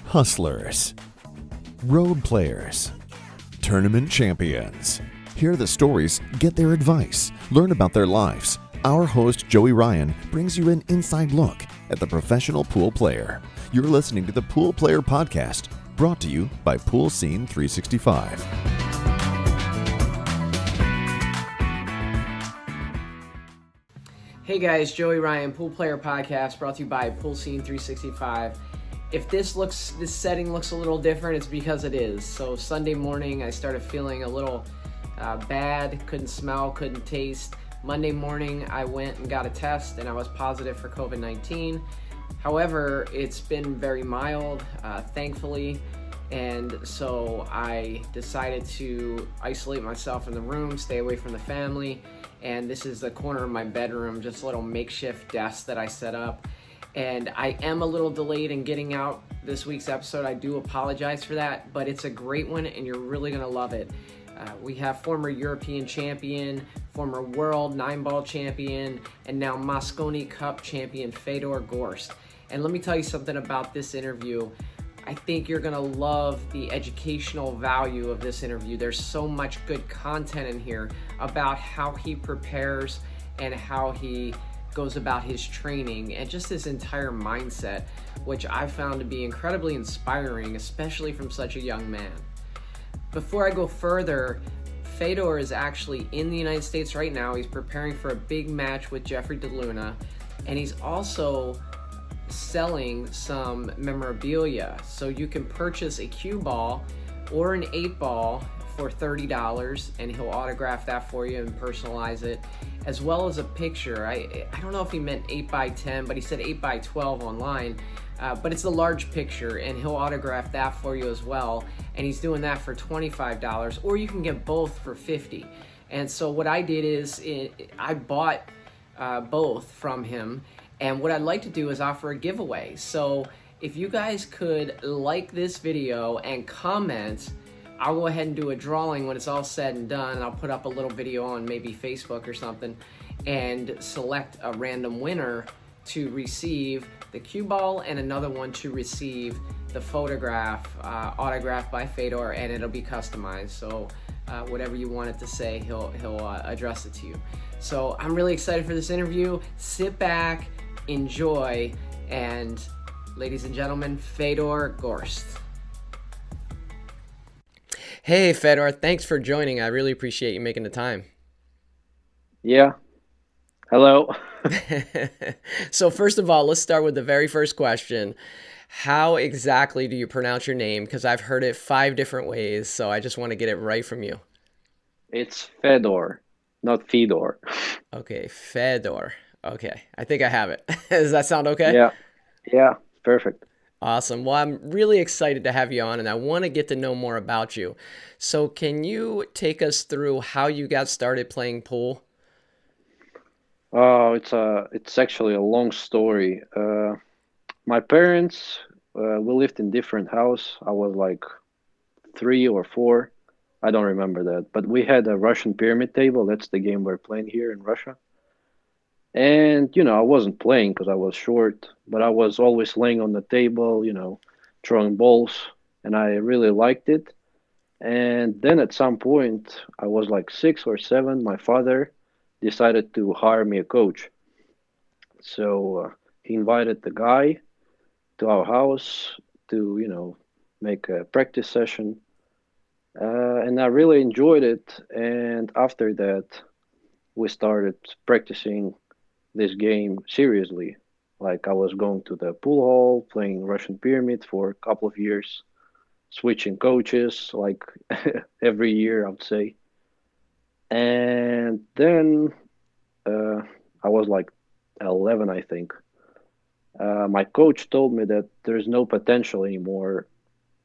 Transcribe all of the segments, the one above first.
hustlers, road players, tournament champions. Hear the stories, get their advice, learn about their lives. Our host, Joey Ryan, brings you an inside look at the professional pool player. You're listening to the Pool Player Podcast, brought to you by Pool Scene 365. Hey guys, Joey Ryan, Pool Player Podcast, brought to you by Pool Scene 365. If this setting looks a little different, it's because it is. So Sunday morning, I started feeling a little bad, couldn't smell, couldn't taste. Monday morning, I went and got a test, and I was positive for COVID-19. However, it's been very mild, thankfully, and so I decided to isolate myself in the room, stay away from the family, and this is the corner of my bedroom, just a little makeshift desk that I set up. And I am a little delayed in getting out this week's episode. I do apologize for that, but it's a great one and you're really gonna love it. We have former European champion, former world 9-ball champion, and now Mosconi Cup champion Fedor Gorst. And let me tell you something about this interview. I think you're gonna love the educational value of this interview. There's so much good content in here about how he prepares and how he goes about his training and just his entire mindset, which I found to be incredibly inspiring, especially from such a young man. Before I go further, Fedor is actually in the United States right now. He's preparing for a big match with Jeffrey DeLuna, and he's also selling some memorabilia. So you can purchase a cue ball or an 8-ball for $30, and he'll autograph that for you and personalize it, as well as a picture. I don't know if he meant 8x10, but he said 8x12 online, but it's a large picture, and he'll autograph that for you as well, and he's doing that for $25, or you can get both for $50. And so what I did is I bought both from him, and what I'd like to do is offer a giveaway. So if you guys could like this video and comment, I'll go ahead and do a drawing when it's all said and done, and I'll put up a little video on maybe Facebook or something and select a random winner to receive the cue ball and another one to receive the photograph autographed by Fedor, and it'll be customized. So whatever you want it to say, he'll address it to you. So I'm really excited for this interview. Sit back, enjoy, and ladies and gentlemen, Fedor Gorst. Hey, Fedor, thanks for joining. I really appreciate you making the time. Yeah. Hello. So first of all, let's start with the very first question. How exactly do you pronounce your name? Because I've heard it 5 different ways, so I just want to get it right from you. It's Fedor, not Fedor. Okay, Fedor. Okay, I think I have it. Does that sound okay? Yeah, perfect. Awesome. Well, I'm really excited to have you on, and I want to get to know more about you. So can you take us through how you got started playing pool? It's actually a long story. My parents, we lived in different house. I was like 3 or 4. I don't remember that. But we had a Russian pyramid table. That's the game we're playing here in Russia. And, I wasn't playing because I was short, but I was always laying on the table, throwing balls, and I really liked it. And then at some point, I was like 6 or 7, my father decided to hire me a coach. So he invited the guy to our house to, make a practice session. And I really enjoyed it. And after that, we started practicing this game seriously. Like I was going to the pool hall, playing Russian pyramid for a couple of years, switching coaches like every year, I would say. And then I was like 11, I think. My coach told me that there's no potential anymore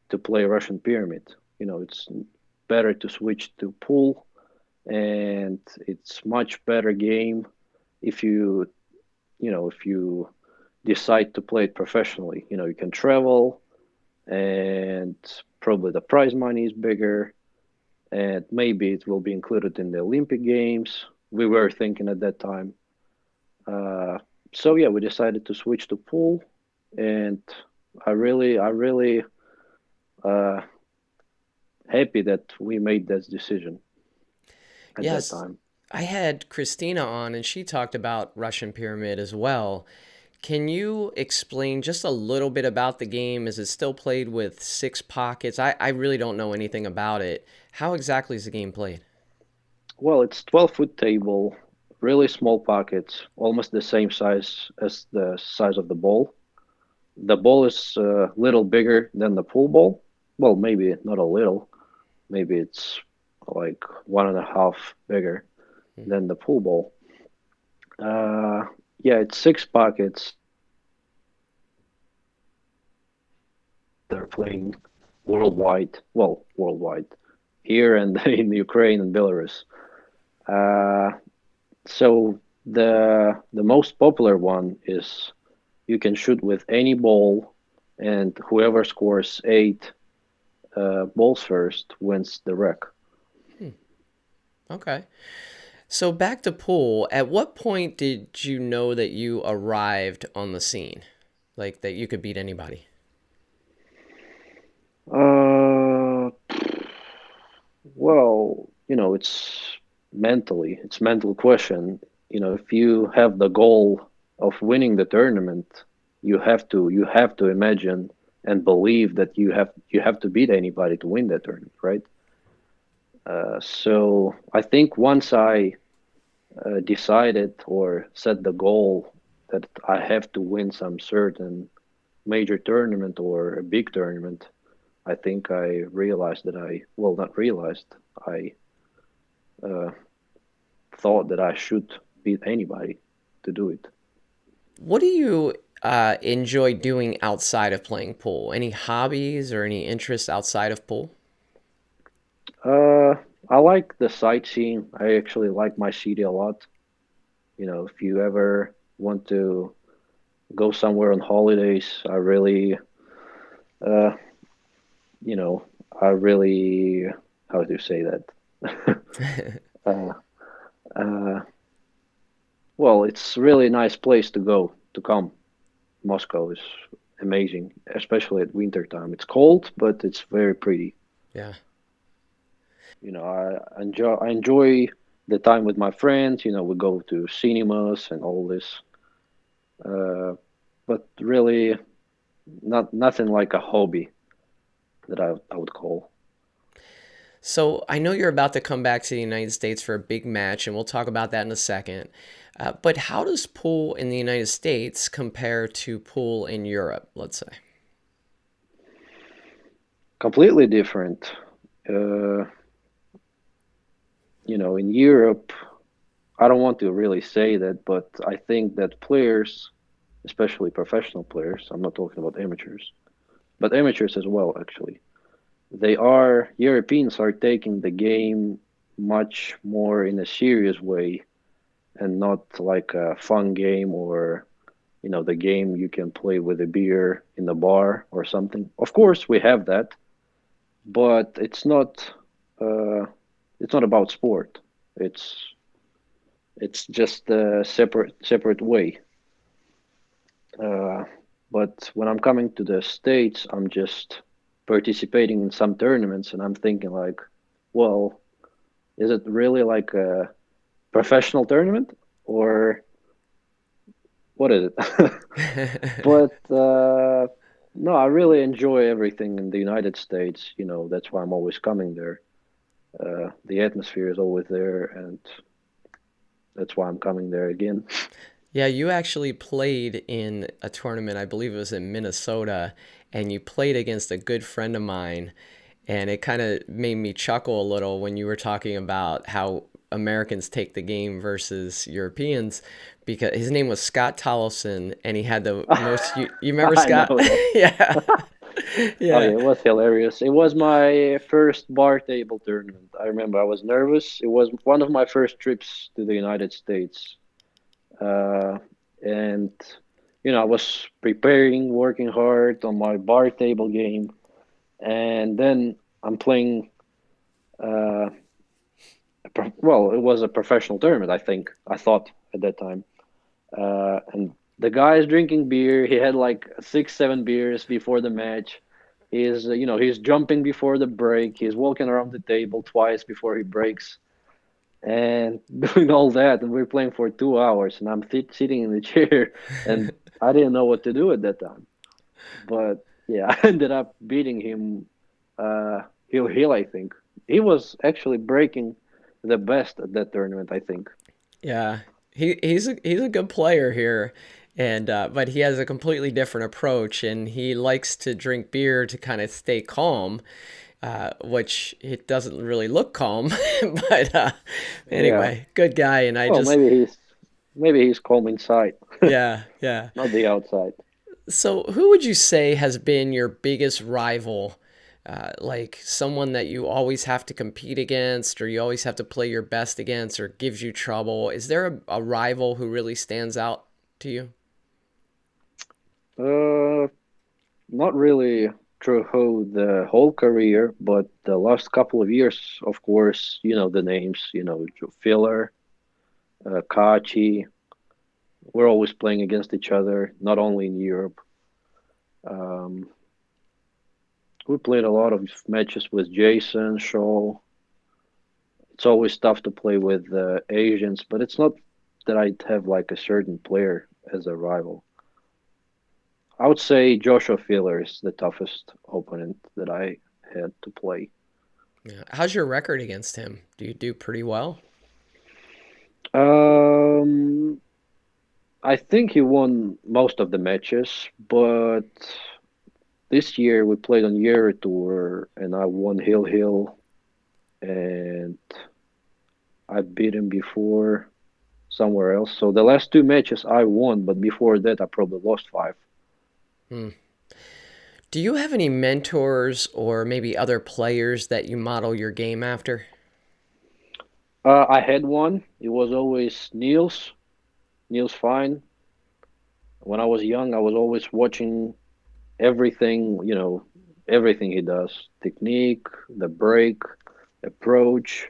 to play Russian pyramid. It's better to switch to pool, and it's much better game if you decide to play it professionally. You can travel, and probably the prize money is bigger, and maybe it will be included in the Olympic Games. We were thinking at that time. So yeah, we decided to switch to pool, and I really uh, happy that we made that decision at that Yes, time. I had Christina on and she talked about Russian Pyramid as well. Can you explain just a little bit about the game? Is it still played with six pockets? I really don't know anything about it. How exactly is the game played? Well, it's 12-foot table, really small pockets, almost the same size as the size of the ball. The ball is a little bigger than the pool ball. Well, maybe not a little. Maybe it's like one and a half bigger than the pool ball. Uh, yeah, it's six pockets. They're playing worldwide. Well, worldwide here and in Ukraine and Belarus. Uh, so the most popular one is you can shoot with any ball, and whoever scores eight balls first wins the wreck. Okay. So back to pool, at what point did you know that you arrived on the scene? Like that you could beat anybody? Uh, well, it's mental question. If you have the goal of winning the tournament, you have to imagine and believe that you have to beat anybody to win that tournament, right? So I think once I decided or set the goal that I have to win some certain major tournament or a big tournament, I think I realized that well, not realized, I uh, thought that I should beat anybody to do it. What do you enjoy doing outside of playing pool? Any hobbies or any interests outside of pool? Uh, I like the sightseeing. I actually like my city a lot. If you ever want to go somewhere on holidays, uh, you know, I really, how do you say that? uh, uh, well, it's really nice place to go to come. Moscow is amazing, especially at winter time. It's cold, but it's very pretty. Yeah. I enjoy the time with my friends. We go to cinemas and all this. Uh, but really, nothing like a hobby that I would call. So I know you're about to come back to the United States for a big match, and we'll talk about that in a second. But how does pool in the United States compare to pool in Europe, let's say? Completely different. Uh, in Europe, I don't want to really say that, but I think that players, especially professional players, I'm not talking about amateurs, but amateurs as well, actually, Europeans are taking the game much more in a serious way and not like a fun game or, the game you can play with a beer in the bar or something. Of course, we have that, but uh, it's not about sport. It's it's just a separate way. Uh, but when I'm coming to the States, I'm just participating in some tournaments, and I'm thinking like, well, is it really like a professional tournament or what is it? But no, I really enjoy everything in the United States. That's why I'm always coming there. The atmosphere is always there, and that's why I'm coming there again. Yeah, you actually played in a tournament, I believe it was in Minnesota, and you played against a good friend of mine. And it kind of made me chuckle a little when you were talking about how Americans take the game versus Europeans, because his name was Scott Tollefson, and he had the most. You remember I Scott? know that. Yeah, Oh yeah, yeah. it was hilarious. It was my first bar table tournament. I remember I was nervous. It was one of my first trips to the United States. And I was preparing, working hard on my bar table game, and then I'm playing. Uh, well, it was a professional tournament. I thought at that time, and the guy is drinking beer. He had like 6, 7 beers before the match, He's he's jumping before the break. He's walking around the table twice before he breaks, and doing all that. And we're playing for 2 hours, and I'm sitting in the chair, and I didn't know what to do at that time. But yeah, I ended up beating him, heel, I think. He was actually breaking the best at that tournament, I think. Yeah, he's a good player here, and but he has a completely different approach, and he likes to drink beer to kind of stay calm, which it doesn't really look calm. But Yeah. anyway, good guy, and I Well, just maybe he's calm inside, yeah, yeah. not the outside. So who would you say has been your biggest rival? Like someone that you always have to compete against, or you always have to play your best against, or gives you trouble? Is there a rival who really stands out to you? Uh, Not really through the whole career, but the last couple of years, of course, you know the names, Filler, Kachi. We're always playing against each other, not only in Europe. Um, we played a lot of matches with Jason, Shaw. It's always tough to play with Asians, but it's not that I'd have like a certain player as a rival. I would say Joshua Filler is the toughest opponent that I had to play. Yeah. How's your record against him? Do you do pretty well? Um, I think he won most of the matches, but this year we played on Euro Tour and I won Hill and I beat him before somewhere else. So the last two matches I won, but before that I probably lost five. Hmm. Do you have any mentors or maybe other players that you model your game after? I had one. It was always Niels Fine. When I was young, I was always watching everything, everything he does. Technique, the break, approach,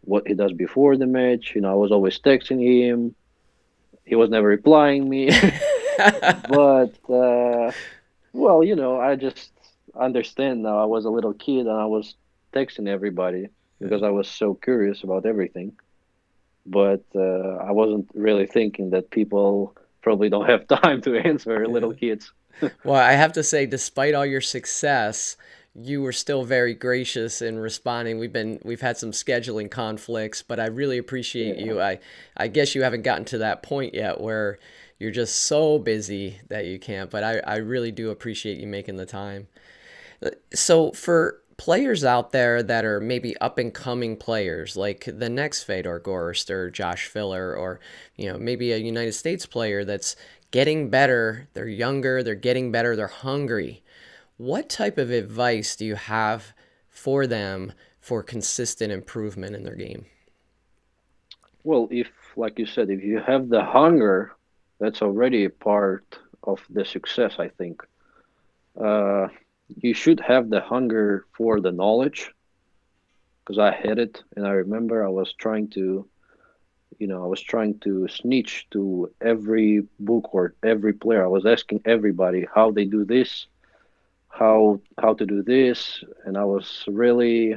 what he does before the match. I was always texting him. He was never replying me. But well, I just understand now. I was a little kid and I was texting everybody because I was so curious about everything. But I wasn't really thinking that people probably don't have time to answer little kids. Well, I have to say, despite all your success, you were still very gracious in responding. We've had some scheduling conflicts, but I really appreciate Yeah. you. I guess you haven't gotten to that point yet where you're just so busy that you can't, but I really do appreciate you making the time. So for players out there that are maybe up and coming players, like the next Fedor Gorst or Josh Filler, or maybe a United States player that's getting better, they're younger, they're getting better, they're hungry. What type of advice do you have for them for consistent improvement in their game? Well, if, like you said, if you have the hunger, that's already a part of the success, I think. Uh, you should have the hunger for the knowledge, because I had it, and I remember I was trying to snitch to every book or every player. I was asking everybody how they do this, how to do this, and I was really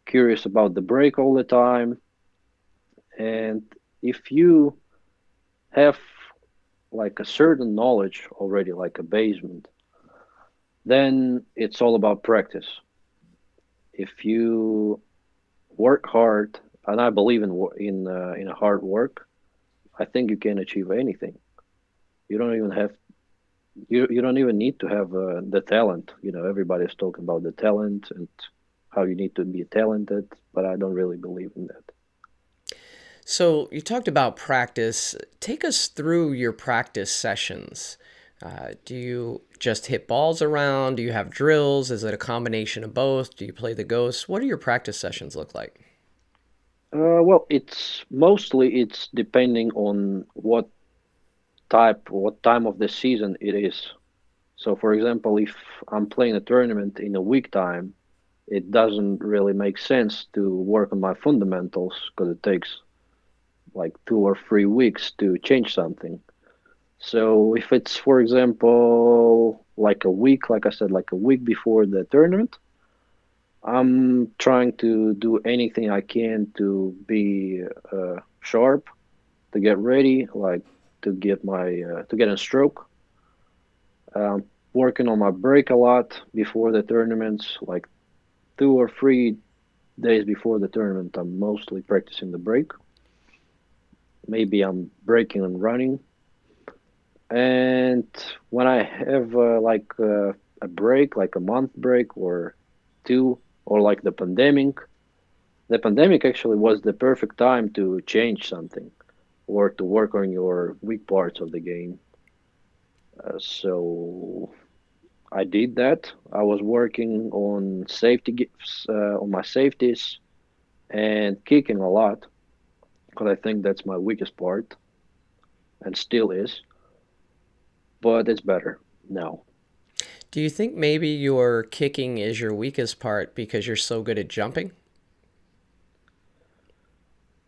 curious about the break all the time. And if you have like a certain knowledge already, like a basement, then it's all about practice. If you work hard, and I believe in hard work, I think you can achieve anything. You don't even have you don't even need to have the talent. Everybody's talking about the talent and how you need to be talented, but I don't really believe in that. So you talked about practice. Take us through your practice sessions. Do you just hit balls around? Do you have drills? Is it a combination of both? Do you play the ghosts? What do your practice sessions look like? Well, it's depending on what time of the season it is. So, for example, if I'm playing a tournament in a week time, it doesn't really make sense to work on my fundamentals because it takes like 2 or 3 weeks to change something. So, if it's, for example, like a week, like I said, like a week before the tournament. I'm trying to do anything I can to be sharp, to get ready, like to get a stroke. Um, Working on my break a lot before the tournaments, like 2 or 3 days before the tournament. I'm mostly practicing the break. Maybe I'm breaking and running. And when I have a break, like a month break or two, or like the pandemic actually was the perfect time to change something or to work on your weak parts of the game. So I did that. I was working on on my safeties and kicking a lot because I think that's my weakest part and still is, but it's better now. Do you think maybe your kicking is your weakest part because you're so good at jumping?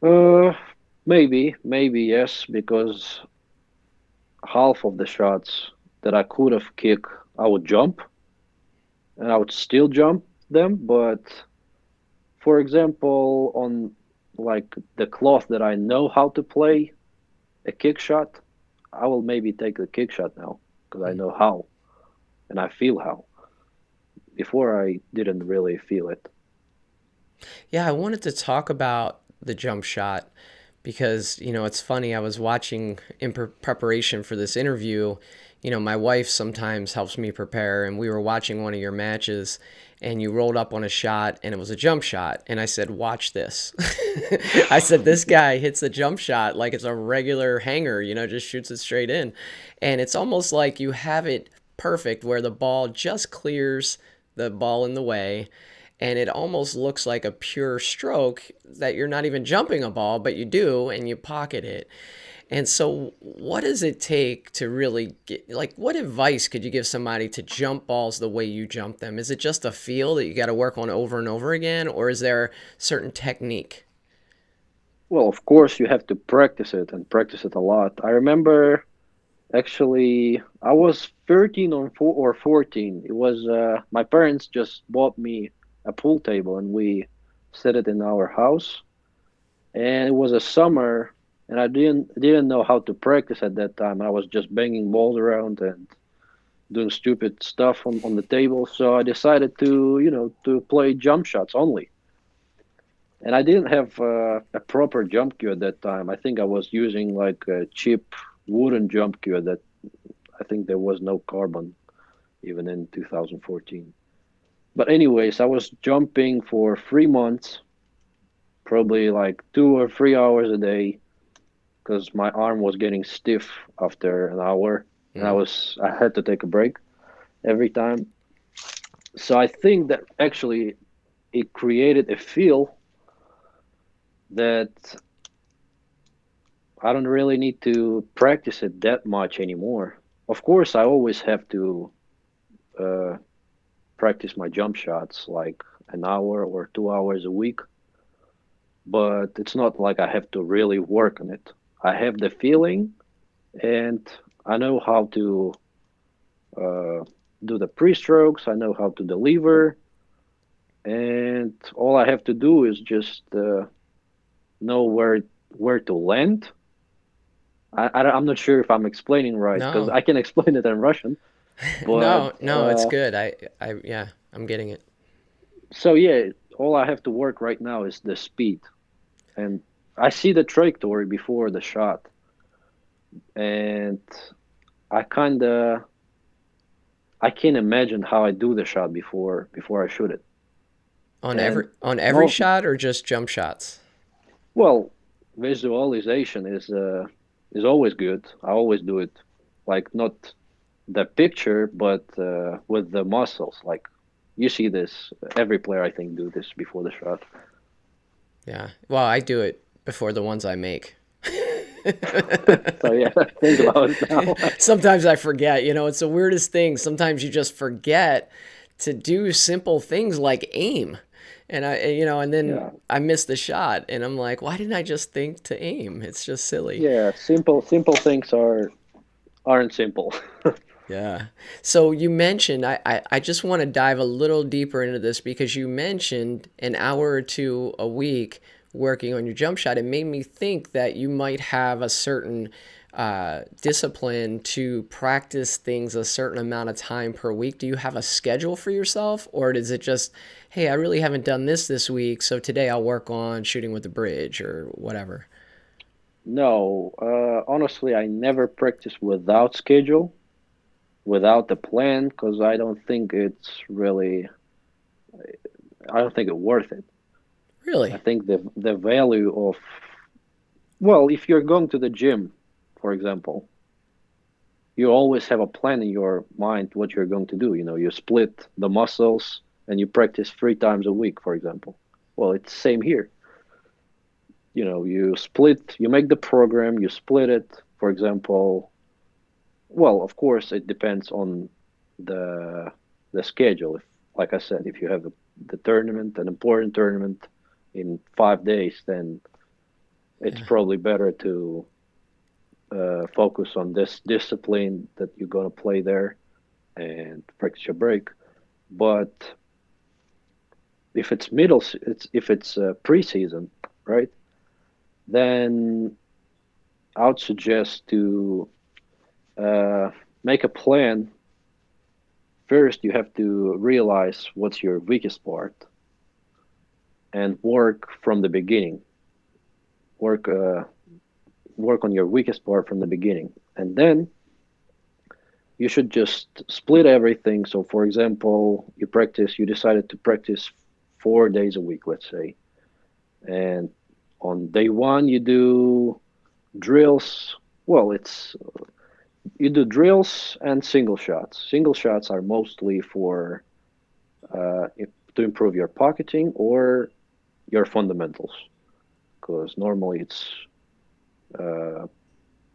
Uh, maybe yes, because half of the shots that I could have kicked, I would jump and I would still jump them. But for example, on like the cloth that I know how to play a kick shot, I will maybe take the kick shot now because I know how and I feel how. Before I didn't really feel it. Yeah, I wanted to talk about the jump shot because, it's funny. I was watching in preparation for this interview. My wife sometimes helps me prepare, and we were watching one of your matches, and you rolled up on a shot, and it was a jump shot. And I said, "Watch this." I said, "This guy hits a jump shot like it's a regular hanger, just shoots it straight in." And it's almost like you have it perfect where the ball just clears the ball in the way, and it almost looks like a pure stroke that you're not even jumping a ball, but you do, and you pocket it. And so, what does it take to really get, like, what advice could you give somebody to jump balls the way you jump them? Is it just a feel that you got to work on over and over again, or is there certain technique? Well, of course, you have to practice it and practice it a lot. I remember actually, I was 13 or 14. It was my parents just bought me a pool table and we set it in our house. And it was a summer, and I didn't know how to practice at that time. I was just banging balls around and doing stupid stuff on the table. So I decided to to play jump shots only. And I didn't have a proper jump cue at that time. I think I was using like a cheap wooden jump cue that I think there was no carbon even in 2014. But anyways, I was jumping for 3 months, probably like 2 or 3 hours a day, because my arm was getting stiff after an hour, and Mm. I had to take a break every time. So I think that actually it created a feel that I don't really need to practice it that much anymore. Of course, I always have to uh, practice my jump shots like an hour or 2 hours a week, but it's not like I have to really work on it. I have the feeling and I know how to uh, do the pre-strokes, I know how to deliver, and all I have to do is just know where to land. I'm not sure if I'm explaining right because No, I can explain it in Russian, but no, it's good. Yeah, I'm getting it. so yeah, all I have to work right now is the speed, and I see the trajectory before the shot, and I kind of I can't imagine how I do the shot before I shoot it. And On every mo shot or just jump shots? well, visualization is always good. I always do it, like not the picture, but with the muscles. Like you see this, every player I think do this before the shot. Yeah. Well, I do it before the ones I make. So yeah, think about it now. Sometimes I forget, it's the weirdest thing. Sometimes you just forget to do simple things like aim. And then Yeah, I miss the shot and I'm like, why didn't I just think to aim? It's just silly. yeah. Simple things aren't simple. Yeah. So you mentioned, I just want to dive a little deeper into this because you mentioned an hour or two a week working on your jump shot. It made me think that you might have a certain discipline to practice things a certain amount of time per week. Do you have a schedule for yourself, or is it just, hey, I really haven't done this week, so today I'll work on shooting with the bridge or whatever? No, honestly, I never practice without schedule, without the plan, because I don't think it's worth it. I Really? think the value of, well, if you're going to the gym, for example, you always have a plan in your mind what you're going to do. You know, you split the muscles and you practice 3 times a week, for example. Well, it's same here. You know, you make the program, you split it. For example, well, of course, it depends on the the schedule. If, like I said, if you have the tournament, an important tournament in 5 days, then it's Yeah. probably better to focus on this discipline that you're gonna play there and practice your break. But if it's preseason, right? Then I would suggest to uh, make a plan. First, you have to realize what's your weakest part and work from the beginning. Work work on your weakest part from the beginning, and then you should just split everything. So, for example, you decided to practice 4 days a week, let's say, and on day one you do drills. Well, it's you do drills and single shots. Single shots are mostly for to improve your pocketing or your fundamentals, because normally it's uh,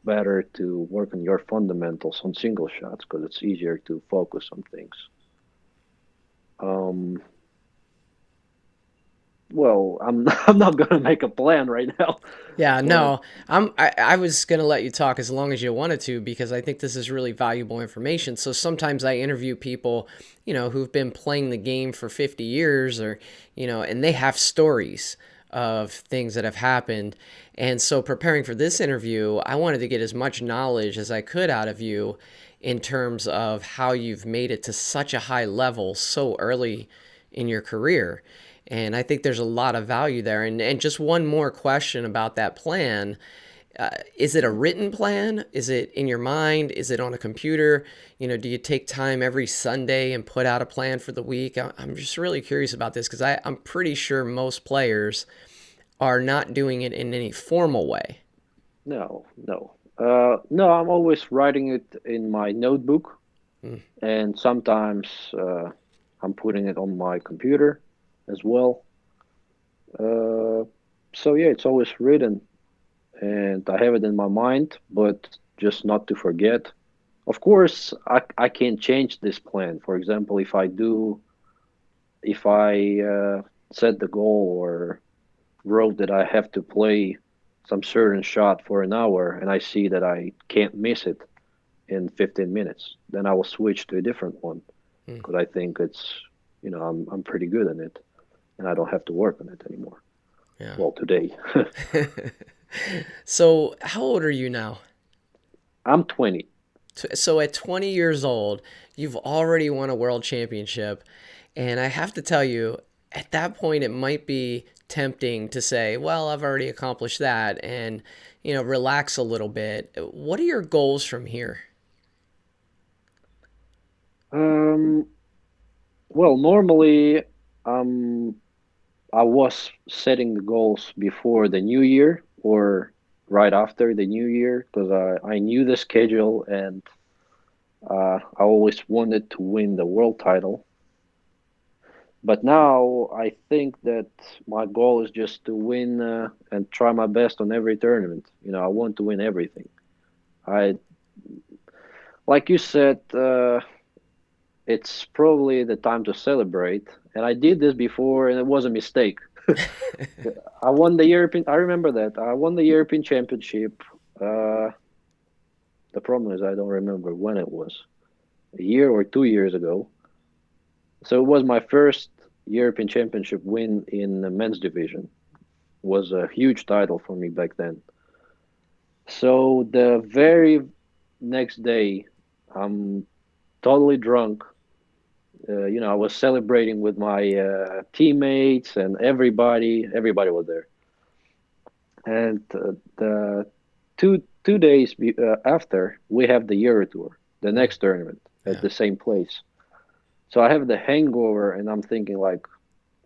better to work on your fundamentals on single shots because it's easier to focus on things. Um, well, I'm not gonna make a plan right now, Yeah, but no, I was gonna let you talk as long as you wanted to because I think this is really valuable information. So sometimes I interview people, who've been playing the game for 50 years or, and they have stories of things that have happened. And so preparing for this interview, I wanted to get as much knowledge as I could out of you in terms of how you've made it to such a high level so early in your career. And I think there's a lot of value there. And just one more question about that plan. Is it a written plan? Is it in your mind? Is it on a computer? Do you take time every Sunday and put out a plan for the week? I'm just really curious about this because I'm pretty sure most players are not doing it in any formal way. no. I'm always writing it in my notebook, Mm, and sometimes I'm putting it on my computer as well. Uh, so yeah, it's always written, and I have it in my mind, but just not to forget. Of course, I can't change this plan. For example, if I set the goal or wrote that I have to play some certain shot for an hour and I see that I can't miss it in 15 minutes, then I will switch to a different one mm, because I think I'm pretty good at it and I don't have to work on it anymore. yeah. Well, today. So, how old are you now? I'm 20. So at 20 years old, you've already won a world championship. And I have to tell you, at that point, it might be tempting to say, well, I've already accomplished that and, relax a little bit. What are your goals from here? Um, well, normally, um, I was setting the goals before the new year or right after the new year because I knew the schedule and I always wanted to win the world title. But now I think that my goal is just to win and try my best on every tournament. You know, I want to win everything. I, like you said, it's probably the time to celebrate. And I did this before, and it was a mistake. I won the European. I remember that I won the European Championship. The problem is I don't remember when it was. a year or 2 years ago. So it was my first European Championship win in the men's division. It was a huge title for me back then. So the very next day, I'm totally drunk. I was celebrating with my teammates and everybody. Everybody was there. And the two days after, we have the Euro Tour, the Mm, next tournament at yeah. the same place. So I have the hangover, and I'm thinking like,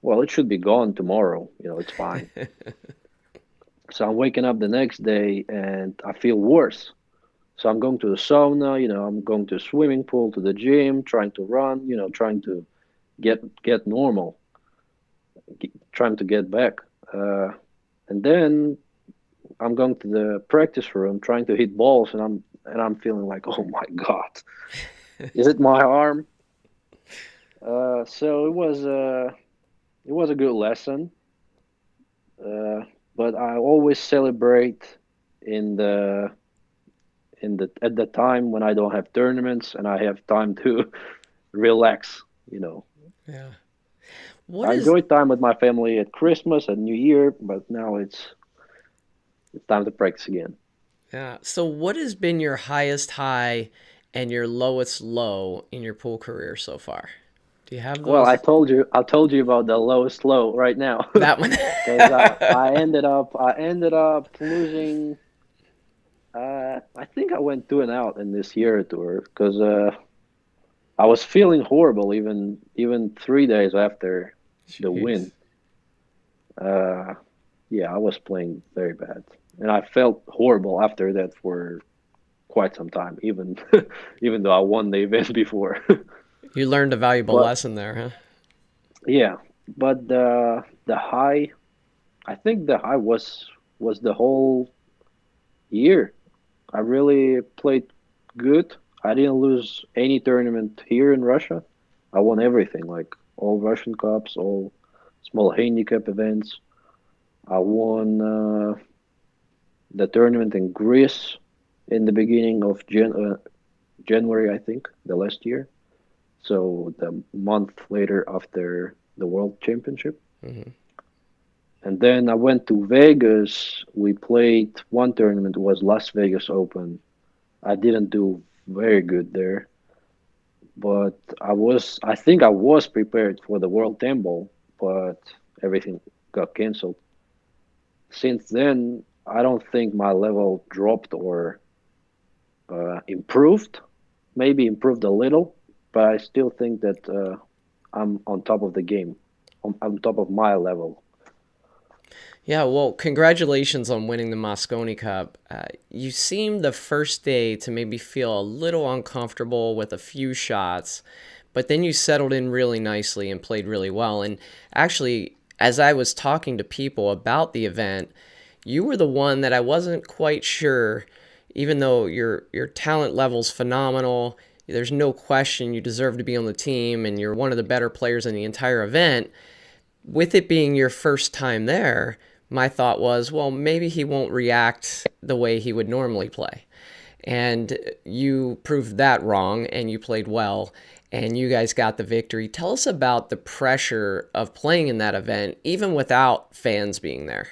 well, it should be gone tomorrow. It's fine. So I'm waking up the next day, and I feel worse. So I'm going to the sauna. I'm going to the swimming pool, to the gym, trying to run. Trying to get normal, trying to get back. And then I'm going to the practice room, trying to hit balls, and I'm feeling like, oh my God, is it my arm? So it was a good lesson. Uh, but I always celebrate in the at the time when I don't have tournaments and I have time to relax. Yeah. What I is enjoy time with my family at Christmas and New Year, but now it's time to practice again. Yeah. So what has been your highest high and your lowest low in your pool career so far? Do you have Well, I those? told you, I told you about the lowest low right now, That one. because I ended up losing. I think I went 2 and out in this year tour because I was feeling horrible even 3 days after the Jeez. win. Uh, yeah, I was playing very bad, and I felt horrible after that for quite some time, even even though I won the event before. You learned a valuable But lesson there, huh? yeah, but the high, I think the high was the whole year. I really played good. I didn't lose any tournament here in Russia. I won everything, like all Russian cups, all small handicap events. I won the tournament in Greece in the beginning of January, I think, the last year. So the month later after the World Championship. Hmm. And then I went to Vegas. We played one tournament, it was Las Vegas Open. I didn't do very good there, but I think I was prepared for the World Temple, but everything got canceled. Since then, I don't think my level dropped or improved. Maybe improved a little, but I still think that I'm on top of the game, on top of my level. Yeah, well, congratulations on winning the Mosconi Cup. You seemed the first day to maybe feel a little uncomfortable with a few shots, but then you settled in really nicely and played really well. And actually, as I was talking to people about the event, you were the one that I wasn't quite sure, even though your talent level's phenomenal. There's no question you deserve to be on the team, and you're one of the better players in the entire event. With it being your first time there, my thought was, well, maybe he won't react the way he would normally play. And you proved that wrong and you played well and you guys got the victory. Tell us about the pressure of playing in that event, even without fans being there.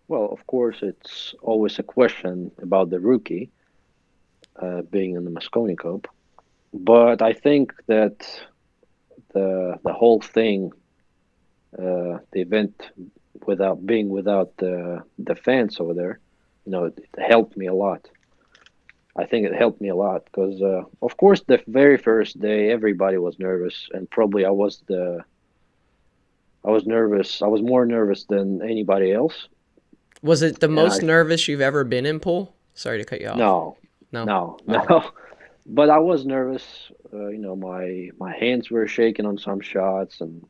Well, of course, it's always a question about the rookie being in the Mosconi Cup, but I think that the whole thing, the event, without the fans over there, it helped me a lot. I think it helped me a lot because, of course, the very first day everybody was nervous, and probably I was nervous. I was more nervous than anybody else, Was it the and most nervous you've ever been in pool? Sorry to cut you off. no, No? no, Okay. no. But I was nervous. My hands were shaking on some shots, and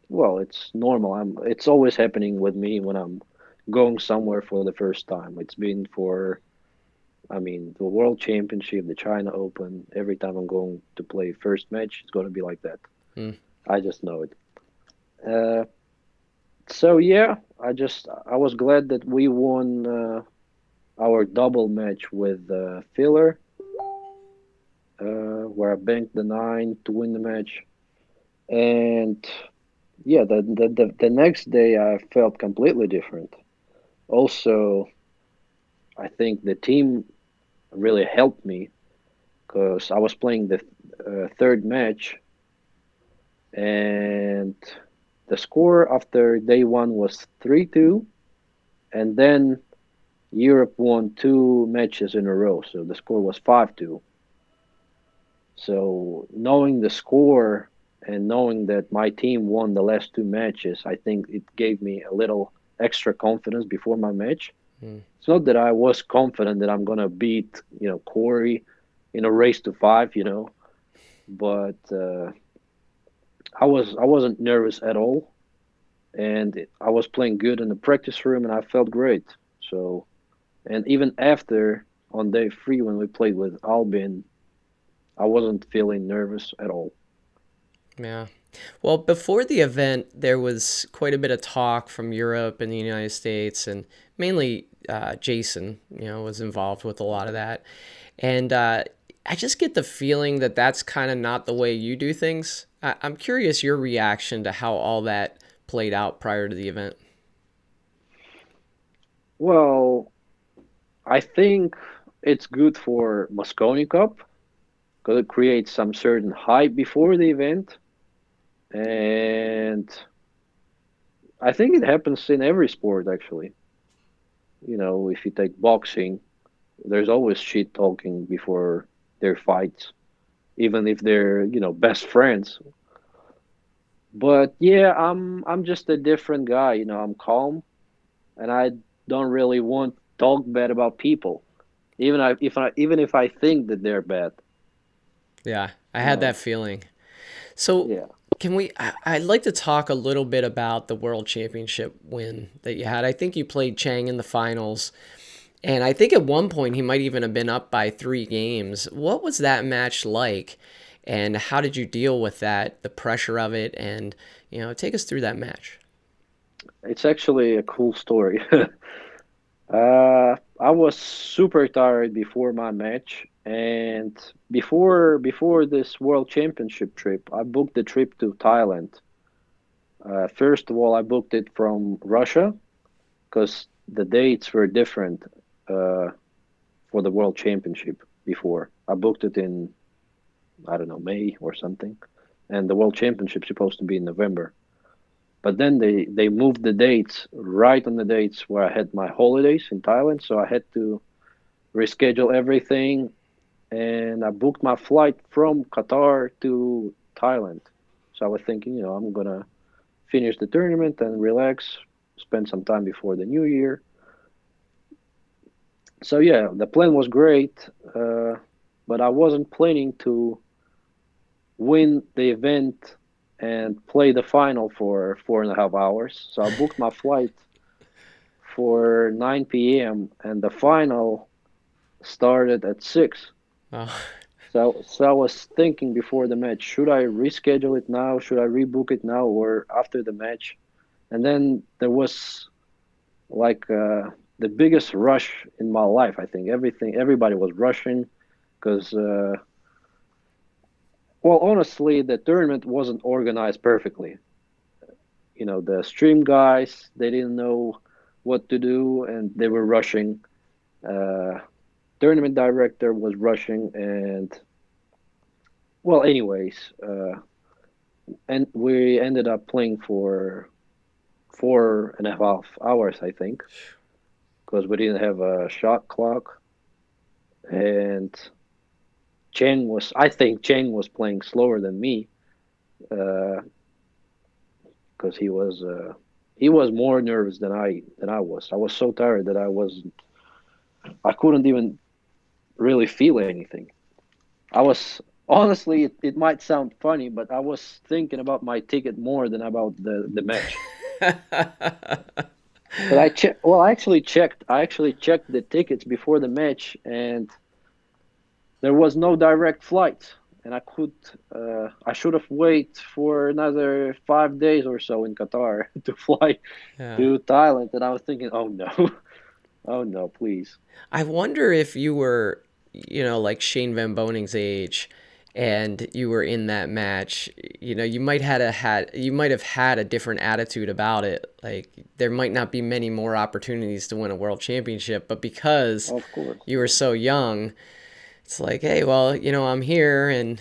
well, it's normal. It's always happening with me when I'm going somewhere for the first time. It's been for, I mean, the World Championship, the China Open. Every time I'm going to play first match, it's going to be like that. Hmm. I just know it. Uh, so yeah, I was glad that we won our double match with Filler. where I banked the 9 to win the match. And yeah, the next day I felt completely different. Also, I think the team really helped me because I was playing the third match, and the score after day one was 3-2, and then Europe won two matches in a row, so the score was 5-2. So knowing the score and knowing that my team won the last two matches, I think it gave me a little extra confidence before my match. Mm. It's not that I was confident that I'm gonna beat, Corey in a race to five, but I wasn't nervous at all, and I was playing good in the practice room, and I felt great. So, and even after on day three when we played with Albin, I wasn't feeling nervous at all. Yeah. Well, before the event, there was quite a bit of talk from Europe and the United States, and mainly Jason, was involved with a lot of that. And I just get the feeling that that's kind of not the way you do things. I'm curious your reaction to how all that played out prior to the event. Well, I think it's good for Mosconi Cup because it creates some certain hype before the event, and I think it happens in every sport actually. If you take boxing, there's always shit talking before their fights, even if they're best friends. But yeah, I'm just a different guy. I'm calm, and I don't really want to talk bad about people, even if I think that they're bad. Yeah, I You had know, that feeling. So yeah. I'd like to talk a little bit about the world championship win that you had. I think you played Chang in the finals. And I think at one point he might even have been up by 3 games. What was that match like? And how did you deal with that, the pressure of it? And, take us through that match. It's actually a cool story. I was super tired before my match, and before this World Championship trip, I booked the trip to Thailand. First of all, I booked it from Russia because the dates were different uh, for the World Championship before. I booked it in, I don't know, May or something, and the World Championship's supposed to be in November. But then they moved the dates right on the dates where I had my holidays in Thailand, so I had to reschedule everything, and I booked my flight from Qatar to Thailand. So I was thinking, I'm gonna finish the tournament and relax, spend some time before the new year. So yeah, the plan was great, but I wasn't planning to win the event and play the final for 4.5 hours. So I booked my flight for 9 p.m. and the final started at 6. Oh, So I was thinking before the match, should I reschedule it now? Should I rebook it now or after the match? And then there was like the biggest rush in my life. I think everybody was rushing because, well, honestly, the tournament wasn't organized perfectly. The stream guys, they didn't know what to do and they were rushing. Uh, Tournament director was rushing, and well, anyways, and we ended up playing for 4.5 hours, I think, because we didn't have a shot clock, and I think Cheng was playing slower than me, because he was more nervous than I was. I was so tired that I couldn't even really feel anything. I was honestly, it might sound funny, but I was thinking about my ticket more than about the match. But I checked. Well, I actually checked the tickets before the match, and there was no direct flight. And I should have waited for another 5 days or so in Qatar to fly yeah. to Thailand. And I was thinking, oh no, oh no, please. I wonder if you were like Shane Van Boning's age, and you were in that match, you might have had a different attitude about it. Like there might not be many more opportunities to win a world championship, but because Of course. you were so young, it's like, hey, well, I'm here and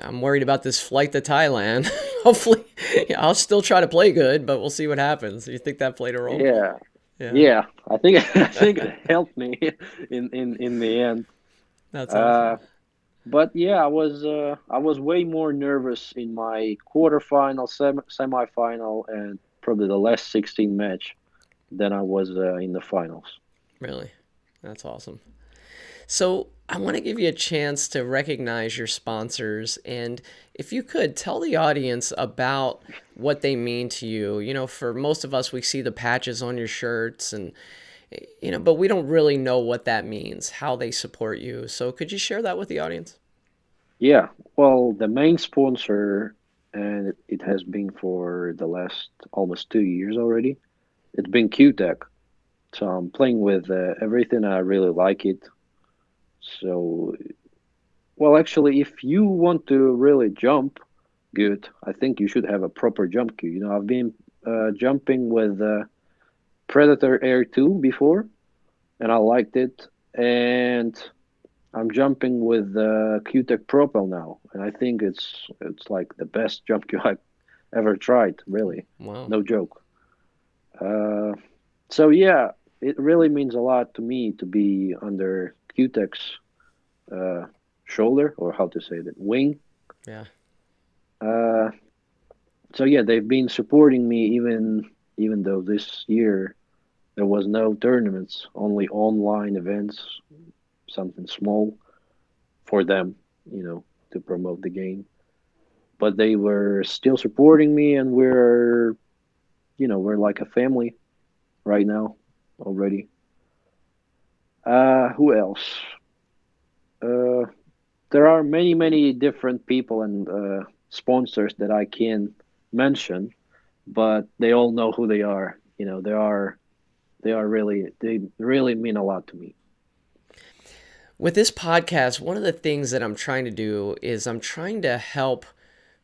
I'm worried about this flight to Thailand. Hopefully, I'll still try to play good, but we'll see what happens. You think that played a role? Yeah, Yeah, yeah. I think I think it helped me in the end. that's Uh, awesome. but yeah, I was way more nervous in my quarterfinal, semifinal, and probably the last 16 match than I was in the finals. Really, that's awesome. So I want to give you a chance to recognize your sponsors, and if you could tell the audience about what they mean to you. For most of us, we see the patches on your shirts, and but we don't really know what that means, how they support you. So could you share that with the audience? Yeah, well, the main sponsor, and it has been for the last almost 2 years already. It's been Cuetec. So I'm playing with everything. I really like it. So, well, actually, if you want to really jump good, I think you should have a proper jump cue. I've been jumping with Predator Air 2 before, and I liked it. And I'm jumping with Cuetec Propel now, and I think it's like the best jump cue I've ever tried. Really, Wow. no joke. Uh, so yeah, it really means a lot to me to be under Cuetec's uh, shoulder, or how to say that, wing. Yeah. Uh, so yeah, they've been supporting me even though this year there was no tournaments, only online events, something small for them, to promote the game. But they were still supporting me, and we're like a family right now already. Who else? Uh, there are many different people and sponsors that I can mention, but they all know who they are. They really mean a lot to me. With this podcast, one of the things that I'm trying to do is I'm trying to help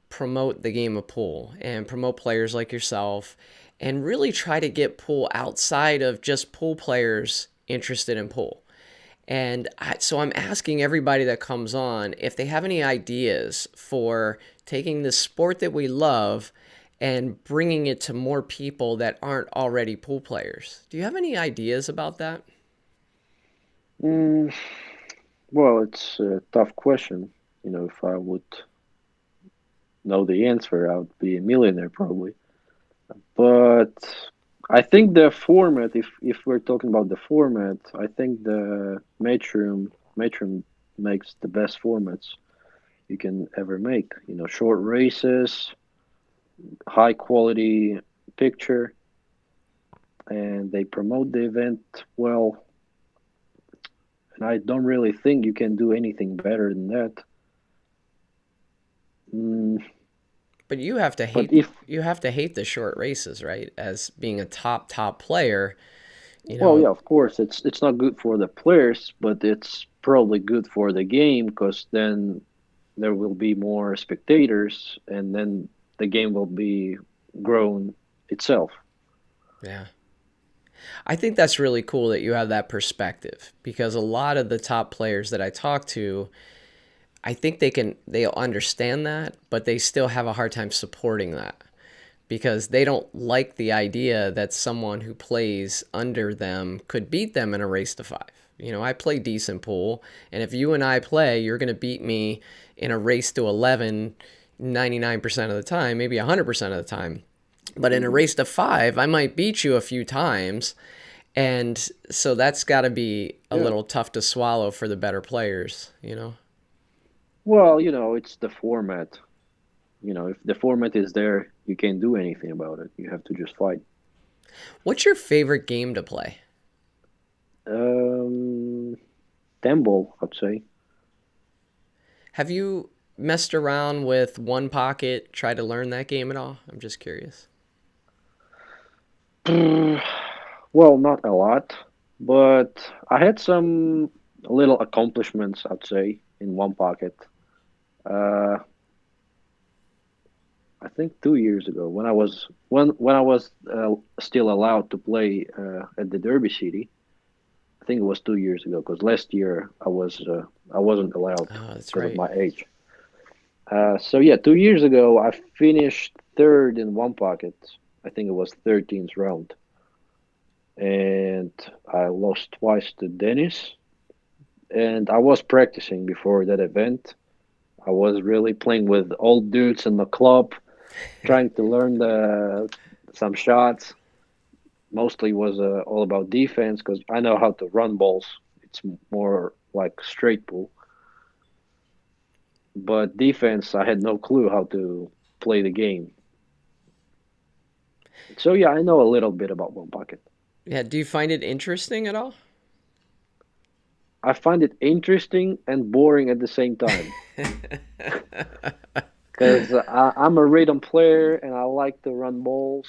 promote the game of pool and promote players like yourself and really try to get pool outside of just pool players interested in pool. So I'm asking everybody that comes on if they have any ideas for taking the sport that we love and bringing it to more people that aren't already pool players. Do you have any ideas about that? Mm, well, it's a tough question. If I would know the answer, I would be a millionaire probably. But I think the format, if we're talking about the format, I think the Matrim makes the best formats you can ever make. Short races, high quality picture, and they promote the event well. And I don't really think you can do anything better than that. Mm, But you have to but hate if you have to hate the short races, right? As being a top player, you Well, know, yeah, of course, it's not good for the players, but it's probably good for the game because then there will be more spectators, and then the game will be grown itself. yeah. I think that's really cool that you have that perspective because a lot of the top players that I talk to, I think they'll understand that, but they still have a hard time supporting that because they don't like the idea that someone who plays under them could beat them in a race to five. I play decent pool, and if you and I play, you're going to beat me in a race to 11 99% of the time, maybe 100% of the time. But in a Hmm. race to five, I might beat you a few times. And so that's got to be a Yeah. little tough to swallow for the better players. Well, it's the format. If the format is there, you can't do anything about it. You have to just fight. What's your favorite game to play? Um, Temple, I'd say. Have you messed around with One Pocket, tried to learn that game at all? I'm just curious. Well, not a lot, but I had a little accomplishments, I'd say, in one pocket. Uh, I think 2 years ago, when I was still allowed to play at the Derby City. I think it was 2 years ago because last year I wasn't allowed Oh, that's because of right. my age. So yeah, 2 years ago I finished third in one pocket. I think it was 13th round, and I lost twice to Dennis. And I was practicing before that event. I was really playing with old dudes in the club, trying to learn the some shots. Mostly was all about defense because I know how to run balls. It's more like straight pull. But defense, I had no clue how to play the game. So yeah, I know a little bit about one pocket. Yeah, do you find it interesting at all? I find it interesting and boring at the same time because I'm a rhythm player and I like to run balls.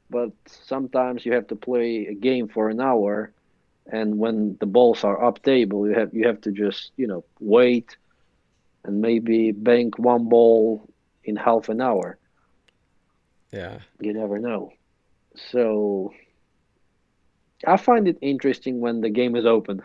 But sometimes you have to play a game for an hour, and when the balls are up table, you have to just wait and maybe bank one ball in half an hour. Yeah. You never know. So I find it interesting when the game is open.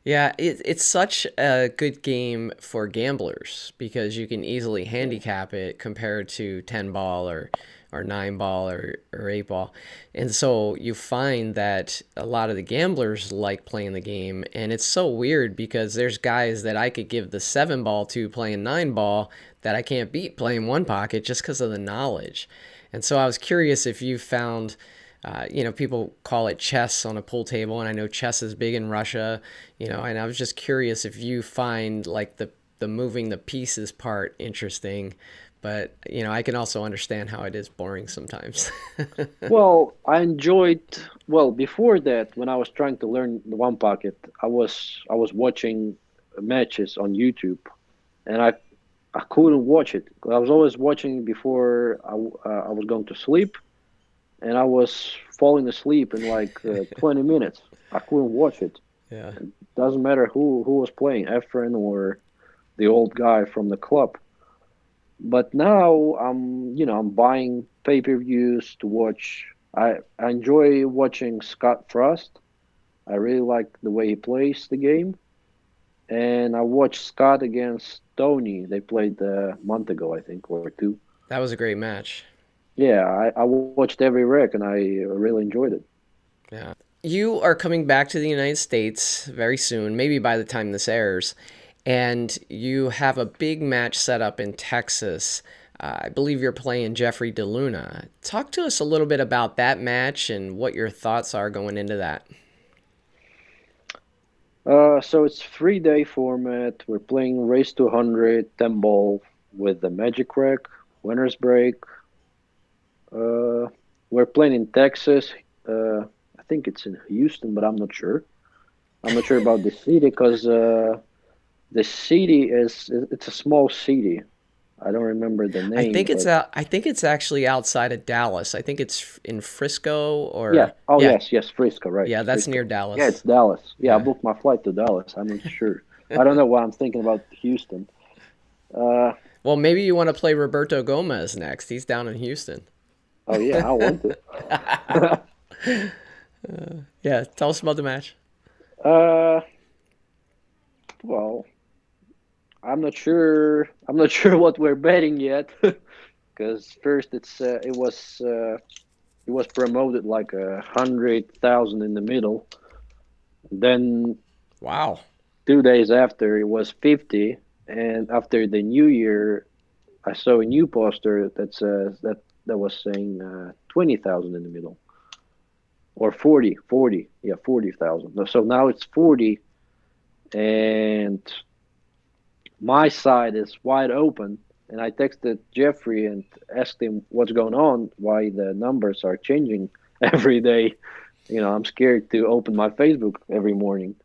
Yeah, it's such a good game for gamblers because you can easily Yeah. handicap it compared to 10 ball or 9 ball or 8 ball. And so you find that a lot of the gamblers like playing the game. And it's so weird because there's guys that I could give the 7 ball to playing 9 ball that I can't beat playing one pocket just because of the knowledge. And so I was curious if you found people call it chess on a pool table, and I know chess is big in Russia, and I was just curious if you find like the moving the pieces part interesting, but I can also understand how it is boring sometimes. Well, before that when I was trying to learn the one pocket, I was watching matches on YouTube, and I couldn't watch it. I was always watching before I was going to sleep, and I was falling asleep in like 20 minutes. I couldn't watch it. Yeah. Doesn't matter who was playing, Efren or the old guy from the club. But now I'm buying pay-per-views to watch. I enjoy watching Scott Frost. I really like the way he plays the game. And I watched Scott against Tony. They played a month ago, I think, or two. That was a great match. Yeah, I watched every rec and I really enjoyed it. Yeah. You are coming back to the United States very soon, maybe by the time this airs, and you have a big match set up in Texas. I believe you're playing Jeffrey DeLuna. Talk to us a little bit about that match and what your thoughts are going into that. So it's 3-day format. We're playing race to 100, 10 ball with the magic rack, winner's break. Uh, we're playing in Texas. I think it's in Houston, but I'm not sure. I'm not sure about the city because the city it's a small city. I don't remember the I name, think it's but out, I think it's actually outside of Dallas. I think it's in Frisco yeah. or Oh yeah, yes, yes, Frisco, right? yeah, that's near Frisco. Yeah, Dallas. it's Dallas. Yeah, I Yeah. booked my flight to Dallas. I'm not sure. I don't know why I'm thinking about Houston. Uh, Well, maybe you want to play Roberto Gomez next. He's down in Houston. oh yeah, I want to. Yeah, tell us about the match. uh, well, I'm not sure. I'm not sure what we're betting yet, because first it was promoted like 100,000 in the middle. Then Wow. 2 days after it was 50, and after the New Year, I saw a new poster that was saying 20,000 in the middle or 40, yeah, 40,000. So now it's 40, and my side is wide open. And I texted Jeffrey and asked him what's going on, why the numbers are changing every day. I'm scared to open my Facebook every morning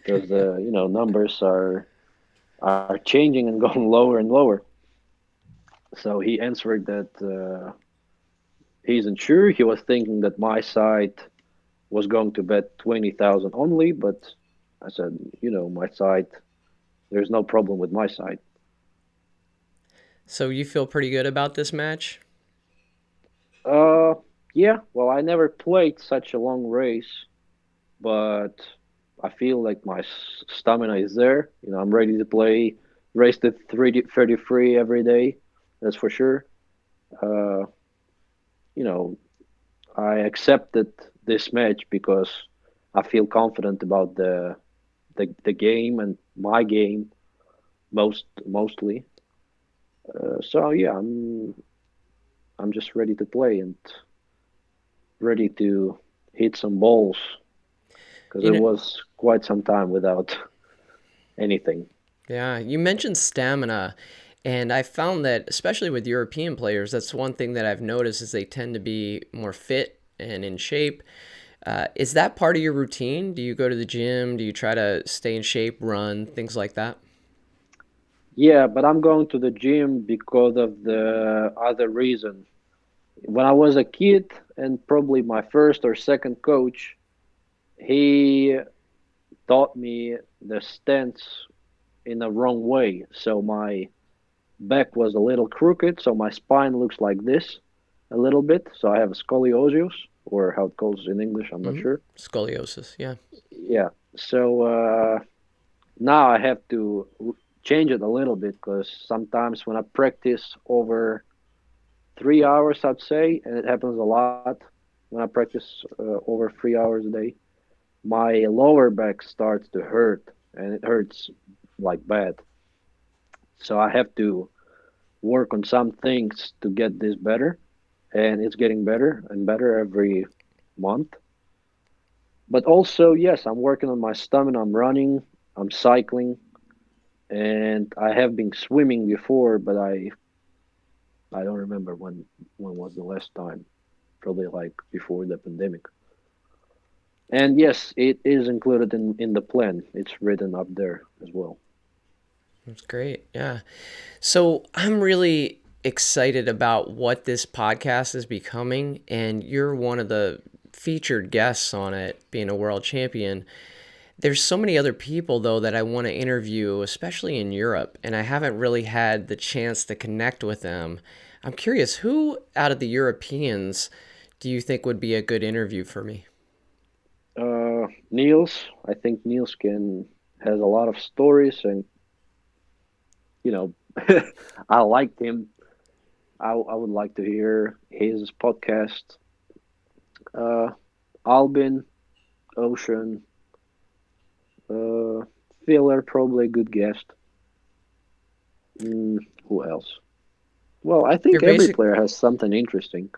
because numbers are changing and going lower and lower. So he answered that he isn't sure. He was thinking that my side was going to bet 20,000 only, but I said, my side, there's no problem with my side. So you feel pretty good about this match? Uh, yeah, well, I never played such a long race, but I feel like my stamina is there. I'm ready to play race the 33 every day. That's for sure. Uh, you know, I accepted this match because I feel confident about the game and my game mostly. So yeah, I'm just ready to play and ready to hit some balls because You it know, was quite some time without anything. yeah, you mentioned stamina, and I found that especially with European players, that's one thing that I've noticed is they tend to be more fit and in shape. Is that part of your routine? Do you go to the gym? Do you try to stay in shape, run, things like that? Yeah, but I'm going to the gym because of the other reason. When I was a kid, and probably my first or second coach, he taught me the stance in the wrong way. So my back was a little crooked, so my spine looks like this a little bit. So I have scoliosis, or how it calls in English, I'm not Hmm. sure. Scoliosis, yeah. Yeah. So now I have to change it a little bit because sometimes when I practice over 3 hours, I'd say, and it happens a lot when I practice over 3 hours a day, my lower back starts to hurt, and it hurts like bad. So I have to work on some things to get this better, and it's getting better and better every month. But also, yes, I'm working on my stamina. I'm running, I'm cycling, and I have been swimming before, but I don't remember when was the last time. Probably like before the pandemic. And yes, it is included in the plan. It's written up there as well. That's great. Yeah. So I'm really excited about what this podcast is becoming, and you're one of the featured guests on it, being a world champion. There's so many other people, though, that I want to interview, especially in Europe, and I haven't really had the chance to connect with them. I'm curious, who out of the Europeans do you think would be a good interview for me? Niels, I think Niels can has a lot of stories, and you know, I liked him. I would like to hear his podcast. Uh, Albin, Ocean, uh, Filler, probably a good guest. Who else? Well, I You're think every basic. player has something interesting.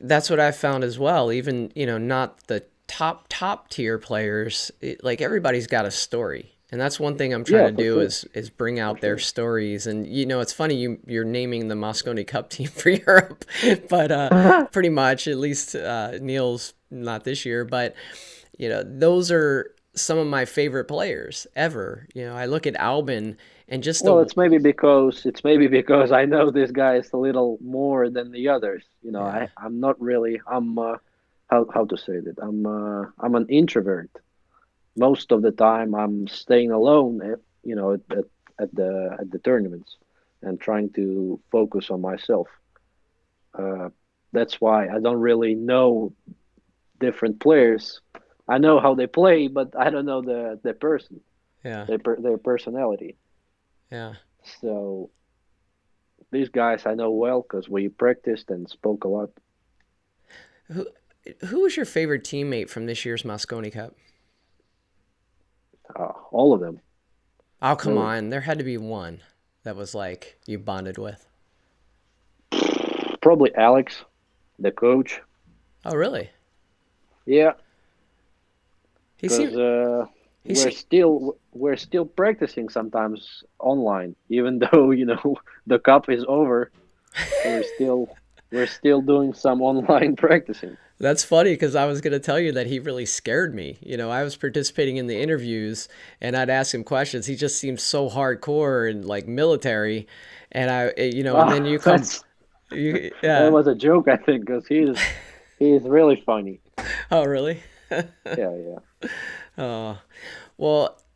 That's what I found as well. Even, not the top tier players, like everybody's got a story. And that's one thing I'm trying Yeah, to for do sure, is bring for out their sure. stories. And it's funny you're naming the Mosconi Cup team for Europe, but pretty much at least Neil's not this year, but those are some of my favorite players ever. I look at Albin and just Well, the it's maybe because I know this guy is a little more than the others. yeah. I'm not really. I'm how to say that. I'm an introvert. Most of the time, I'm staying alone. At the tournaments, and trying to focus on myself. Uh, that's why I don't really know different players. I know how they play, but I don't know the person, Yeah. their personality. Yeah. So these guys I know well because we practiced and spoke a lot. Who who was your favorite teammate from this year's Mosconi Cup? All of them, Oh, come really. on. There had to be one that was like you bonded with. Probably Alex, the coach. Oh, really? Yeah, He because seemed he we're seemed still practicing sometimes online, even though the cup is over. We're still we're still doing some online practicing. That's funny because I was going to tell you that he really scared me. I was participating in the interviews and I'd ask him questions. He just seemed so hardcore and like military. And and then you come, That's that yeah. was a joke, I think, because he is really funny. Oh, really? Yeah, yeah. Well,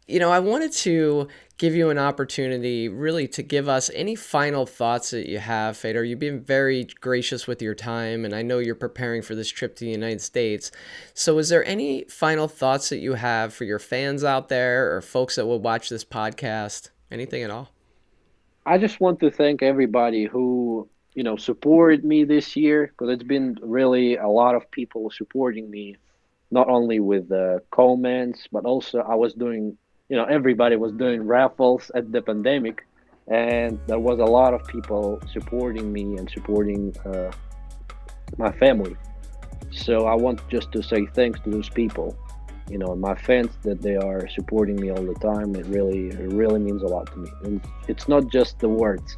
I wanted to give you an opportunity really to give us any final thoughts that you have, Fedor. You've been very gracious with your time, and I know you're preparing for this trip to the United States. So is there any final thoughts that you have for your fans out there or folks that will watch this podcast? Anything at all? I just want to thank everybody who, supported me this year, because it's been really a lot of people supporting me, not only with comments, but also I was doing, everybody was doing raffles at the pandemic, and there was a lot of people supporting me and supporting my family. So I want just to say thanks to those people, and my fans, that they are supporting me all the time. It really means a lot to me. And it's not just the words.